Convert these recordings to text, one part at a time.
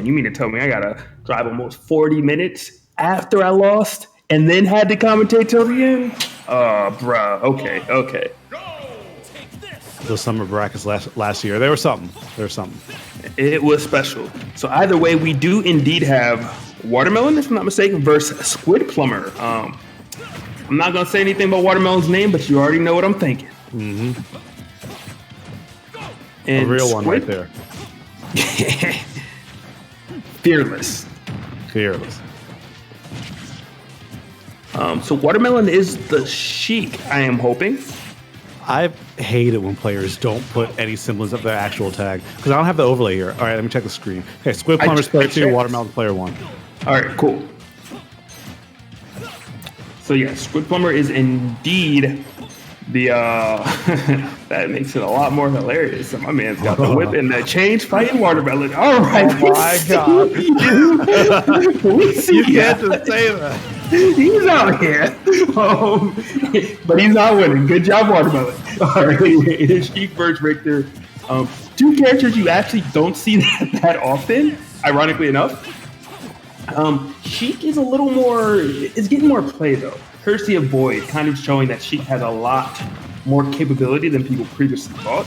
man, you mean to tell me I gotta drive almost 40 minutes after I lost and then had to commentate till the end? Bruh. Okay. Those summer brackets last year, they were something. It was special. So either way, we do indeed have Watermelon, if I'm not mistaken, versus Squidplumber. I'm not gonna say anything about Watermelon's name, but you already know what I'm thinking. Mm-hmm. And a real one right there. Fearless. So Watermelon is the Sheik, I am hoping. I hate it when players don't put any semblance of their actual tag because I don't have the overlay here. All right, let me check the screen. Okay, Squidplumber's player 2, Watermelon player 1. All right, cool. So yeah, Squidplumber is indeed the that makes it a lot more hilarious. So my man's got the whip and the change fighting Watermelon. All right, oh my god, we see you can't just say that. He's out here, but he's not winning. Good job, Watermelon. All right, it is Sheik versus Richter. Two characters you actually don't see that often, ironically enough. Sheik is getting more play though. Courtesy of Void, kind of showing that Sheik has a lot more capability than people previously thought.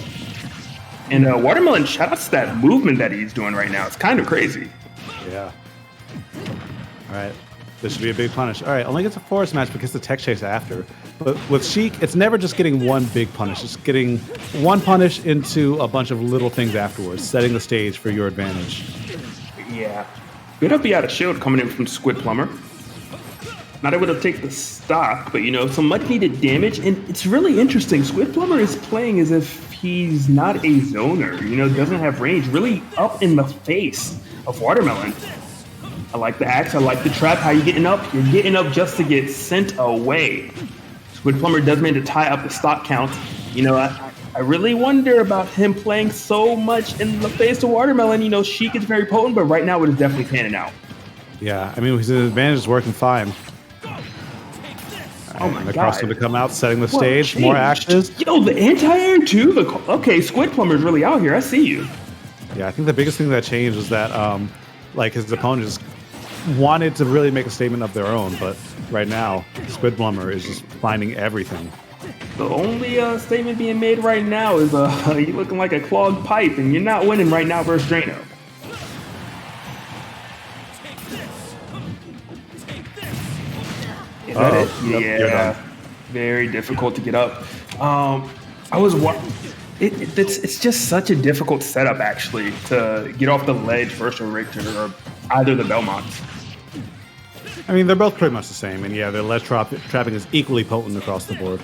And Watermelon, shout out to that movement that he's doing right now. It's kind of crazy. Yeah. All right. This should be a big punish. All right, only gets a forest match because the tech chase after. But with Sheik, it's never just getting one big punish. It's getting one punish into a bunch of little things afterwards, setting the stage for your advantage. Yeah. Good up out of shield coming in from Squidplumber. Not able to take the stock, but some much needed damage. And it's really interesting. Squidplumber is playing as if he's not a zoner, doesn't have range, really up in the face of Watermelon. I like the axe. I like the trap. How you getting up? You're getting up just to get sent away. Squidplumber does mean to tie up the stock count. I really wonder about him playing so much in the face of Watermelon. Sheik is very potent, but right now it is definitely panning out. Yeah, I mean, his advantage is working fine. Oh my god. The cross going to come out, setting the stage, more axes. The anti-air too? Okay, Squidplumber's really out here. I see you. Yeah, I think the biggest thing that changed is that his opponent just wanted to really make a statement of their own, but right now, Squidplumber is just finding everything. The only statement being made right now is you looking like a clogged pipe, and you're not winning right now versus Drano. Is that it? Yep, yeah, very difficult to get up. It's just such a difficult setup actually to get off the ledge versus Richter or either the Belmont. I mean, they're both pretty much the same, and yeah, their ledge trapping is equally potent across the board.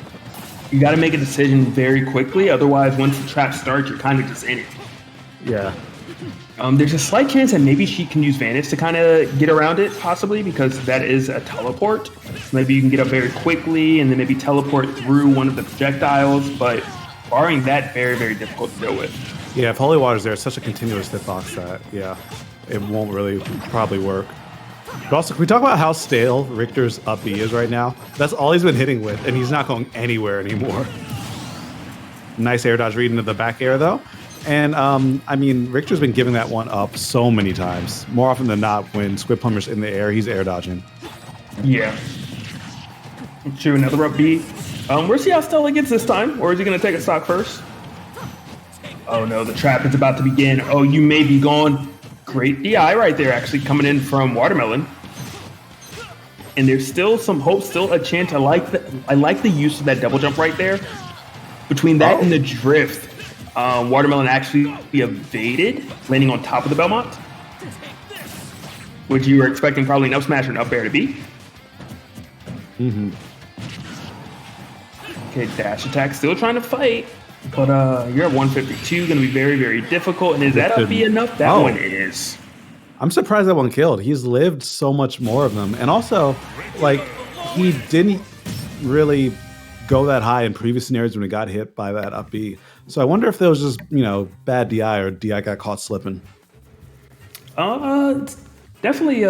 You got to make a decision very quickly, otherwise, once the trap starts, you're kind of just in it. Yeah. There's a slight chance that maybe she can use Vanish to kind of get around it, possibly, because that is a teleport. So maybe you can get up very quickly and then maybe teleport through one of the projectiles, but barring that, very, very difficult to deal with. Yeah, if Holy Water's there, it's such a continuous hitbox that, yeah, it won't really probably work. But also, can we talk about how stale Richter's up B is right now? That's all he's been hitting with, and he's not going anywhere anymore. Nice air dodge read into the back air, though. And, I mean, Richter's been giving that one up so many times. More often than not, when Squidplumber's in the air, he's air dodging. Yeah. True, another up B. We'll see how Stella gets this time, or is he going to take a stock first? Oh, no, the trap is about to begin. Oh, you may be gone. Great DI right there, actually, coming in from Watermelon. And there's still some hope, still a chance. I like the use of that double jump right there. Between that and the drift, Watermelon actually evaded, landing on top of the Belmont. Which you were expecting probably an up smash or an up air to be. Mm-hmm. Okay, dash attack, still trying to fight. But you're at 152, going to be very, very difficult. And is that up B enough? That one is. I'm surprised that one killed. He's lived so much more of them. And also, like, he didn't really go that high in previous scenarios when he got hit by that up B. So I wonder if there was just, bad DI or DI got caught slipping. It's definitely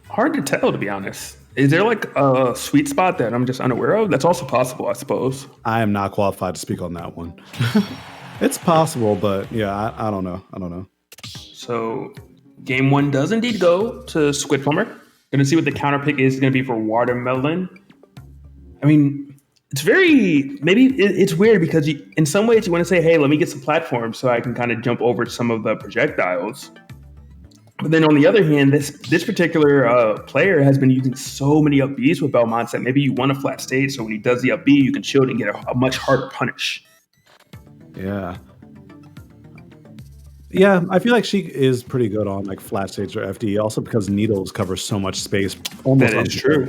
hard to tell, to be honest. Is there like a sweet spot that I'm just unaware of? That's also possible, I suppose. I am not qualified to speak on that one. It's possible, but yeah, I don't know. So Game 1 does indeed go to Squidplumber. Going to see what the counter pick is going to be for Watermelon. I mean, it's it's weird because in some ways you want to say, hey, let me get some platforms so I can kind of jump over some of the projectiles. But then on the other hand, this particular player has been using so many up Bs with Belmont that maybe you want a flat stage, so when he does the up B, you can shield and get a much harder punish. Yeah. Yeah, I feel like Sheik is pretty good on like flat stage or FD, also because needles cover so much space. That is true.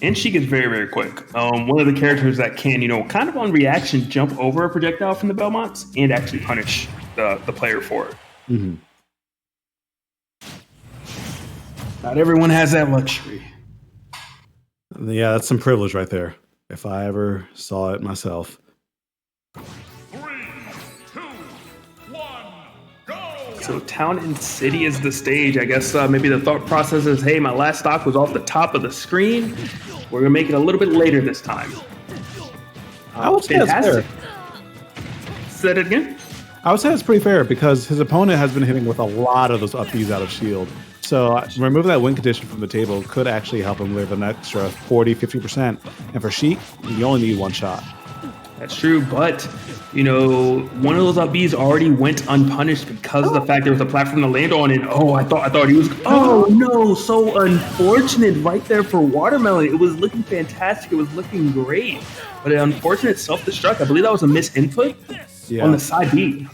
And Sheik is very, very quick. One of the characters that can, kind of on reaction, jump over a projectile from the Belmonts and actually punish the player for it. Mm-hmm. Not everyone has that luxury. Yeah, that's some privilege right there. If I ever saw it myself. 3, 2, 1, go! So town and city is the stage. I guess maybe the thought process is, hey, my last stock was off the top of the screen. We're going to make it a little bit later this time. I would say that's fair. Say it again? I would say it's pretty fair because his opponent has been hitting with a lot of those up Bs out of shield. So removing that win condition from the table could actually help him live an extra 40, 50%. And for Sheik, you only need one shot. That's true, but, one of those up Bs already went unpunished because of the fact there was a platform to land on, and I thought he was, no, so unfortunate right there for Watermelon. It was looking fantastic. It was looking great, but an unfortunate self-destruct. I believe that was a misinput on the side B.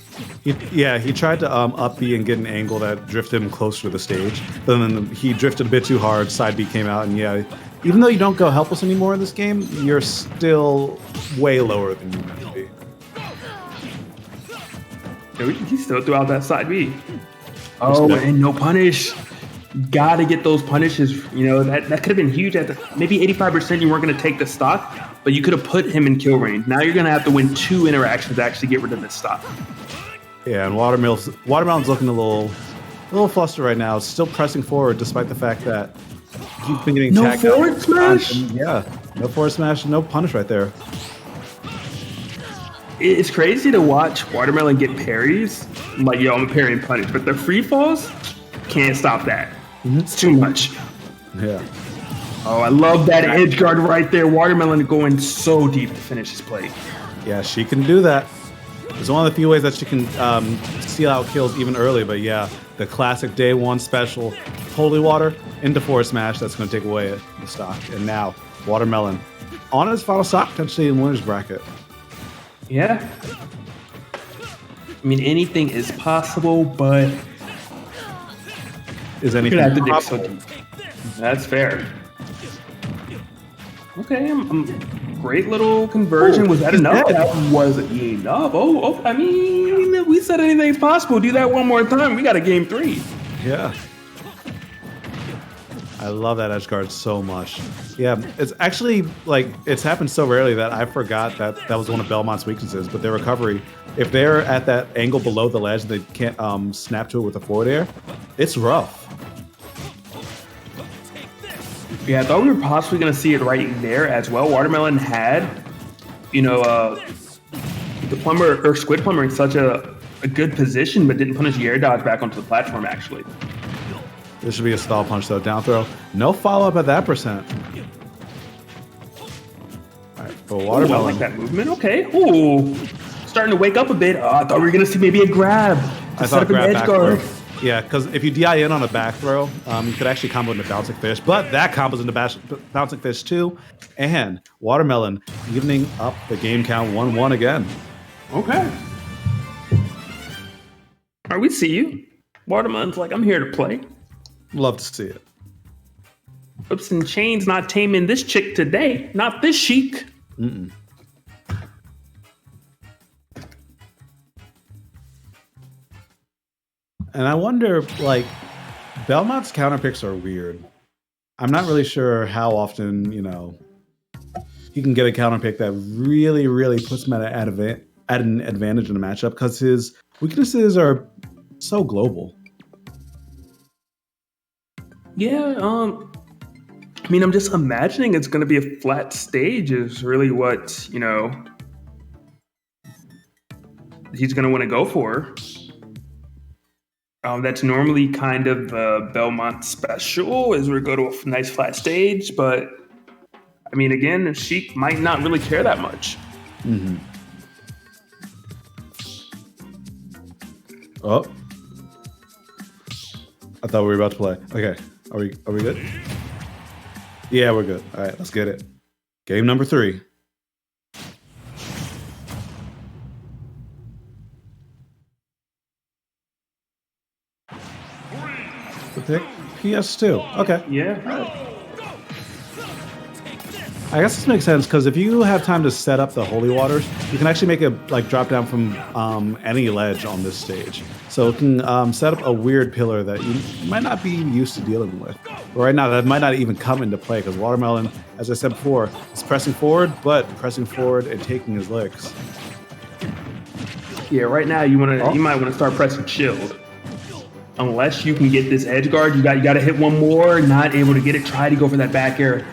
He tried to up B and get an angle that drifted him closer to the stage, but then he drifted a bit too hard, side B came out, and even though you don't go helpless anymore in this game, you're still way lower than you meant to be. He still threw out that side B. And no punish. Gotta get those punishes. That could have been huge. At maybe 85% you weren't going to take the stock, but you could have put him in kill range. Now you're going to have to win 2 interactions to actually get rid of this stock. Yeah, and Watermelon's looking a little flustered right now. Still pressing forward despite the fact that he's been getting tagged out. No forward smash? No forward smash, no punish right there. It's crazy to watch Watermelon get parries. Like, I'm a parry and punish, but the free falls, can't stop that. It's too much. Yeah. Oh, I love that edge guard right there. Watermelon going so deep to finish his play. Yeah, she can do that. It's one of the few ways that she can steal out kills even early, but the classic day 1 special, Holy Water into forward smash, that's going to take away the stock. And now, Watermelon on his final stock, potentially in winner's bracket. Yeah. I mean, anything is possible, but is anything have to dig possible? so deep. That's fair. Okay, great little conversion. Was that enough? That was enough. I mean, we said anything's possible. Do that one more time. We got a game 3. Yeah. I love that edge guard so much. Yeah, it's actually it's happened so rarely that I forgot that was one of Belmont's weaknesses. But their recovery, if they're at that angle below the ledge and they can't snap to it with a forward air, it's rough. Yeah, I thought we were possibly going to see it right there as well. Watermelon had, the plumber or Squidplumber in such a good position, but didn't punish the air dodge back onto the platform, actually. This should be a stall punch, though. Down throw. No follow-up at that percent. All right, for Watermelon. I like that movement. Okay. Ooh. Starting to wake up a bit. I thought we were going to see maybe a grab. I thought grab back throw. Yeah, because if you DI in on a back throw, you could actually combo into bouncing fish, but that combos into bouncing fish too. And Watermelon evening up the game count 1-1 again. Okay. All right, we see you. Watermelon's like, I'm here to play. Love to see it. Whips and chains not taming this chick today. Not this Sheik. Mm-mm. And I wonder, Belmont's counter picks are weird. I'm not really sure how often, he can get a counter pick that really, really puts him at an advantage in a matchup because his weaknesses are so global. Yeah, I mean, I'm just imagining it's going to be a flat stage is really what, he's going to want to go for. That's normally kind of Belmont special, is we go to a nice flat stage, but I mean, again, Sheik might not really care that much. Oh, I thought we were about to play. Okay, are we good? Yeah, we're good. All right, let's get it. Game number 3. The pick PS2. Okay. Yeah. I guess this makes sense because if you have time to set up the holy waters, you can actually make it like drop down from any ledge on this stage. So it can set up a weird pillar that you might not be used to dealing with. But right now, that might not even come into play because Watermelon, as I said before, is pressing forward, but pressing forward and taking his licks. Yeah, right now you might want to start pressing shield. Unless you can get this edge guard, you got to hit one more. Not able to get it. Try to go for that back air.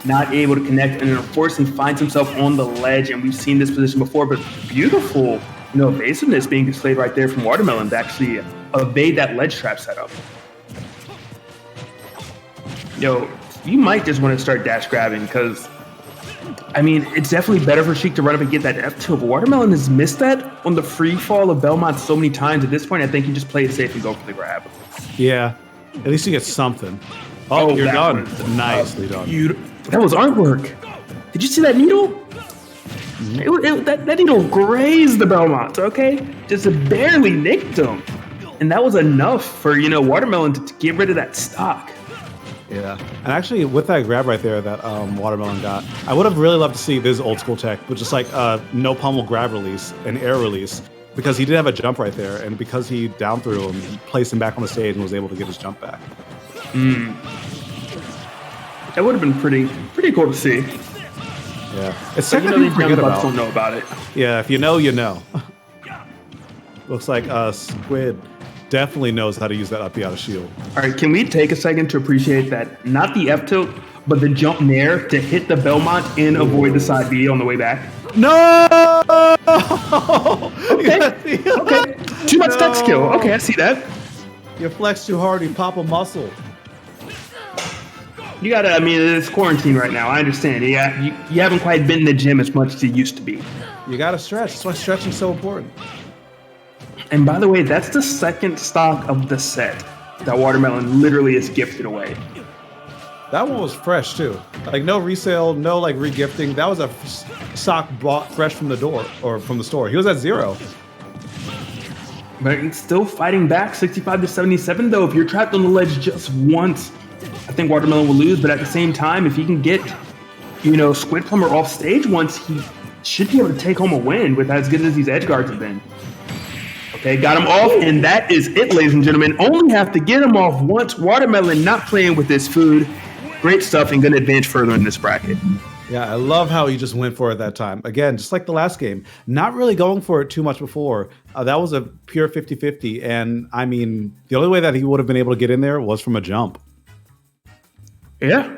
Not able to connect, and then unfortunately finds himself on the ledge. And we've seen this position before, but beautiful, evasiveness being displayed right there from Watermelon to actually evade that ledge trap setup. You might just want to start dash grabbing because, I mean, it's definitely better for Sheik to run up and get that F2, but Watermelon has missed that on the free fall of Belmont so many times. At this point, I think you just play it safe and go for the grab. Yeah, at least you get something. Oh, you're done. Nicely done. That was artwork. Did you see that needle? That needle grazed the Belmont, okay? Just barely nicked him. And that was enough for, Watermelon to get rid of that stock. Yeah. And actually, with that grab right there that Watermelon got, I would have really loved to see this old school tech, but just like no pummel grab release and air release, because he did have a jump right there. And because he down threw him, he placed him back on the stage and was able to get his jump back. That would have been pretty cool to see. Yeah, it's But technically these young bucks don't know about it. Yeah, if you know, you know. Looks like Squid definitely knows how to use that up out of shield. All right, can we take a second to appreciate that? Not the F tilt, but the jump nair to hit the Belmont and avoid the side B on the way back. No! Okay. Too much tech skill. Okay, I see that. You flex too hard, you pop a muscle. You gotta, it's quarantine right now. I understand. You haven't quite been in the gym as much as you used to be. You gotta stretch. That's why stretching's so important. And by the way, that's the second stock of the set that Watermelon literally is gifted away. That one was fresh too. Like no resale, no like regifting. That was a stock bought fresh from the door or from the store. He was at 0. But he's still fighting back, 65 to 77 though. If you're trapped on the ledge just once, I think Watermelon will lose, but at the same time, if he can get, Squidplumber off stage once, he should be able to take home a win with as good as these edge guards have been. Okay, got him off, and that is it, ladies and gentlemen. Only have to get him off once. Watermelon not playing with his food. Great stuff and going to advance further in this bracket. Yeah, I love how he just went for it that time. Again, just like the last game, not really going for it too much before. That was a pure 50-50, and the only way that he would have been able to get in there was from a jump. Yeah.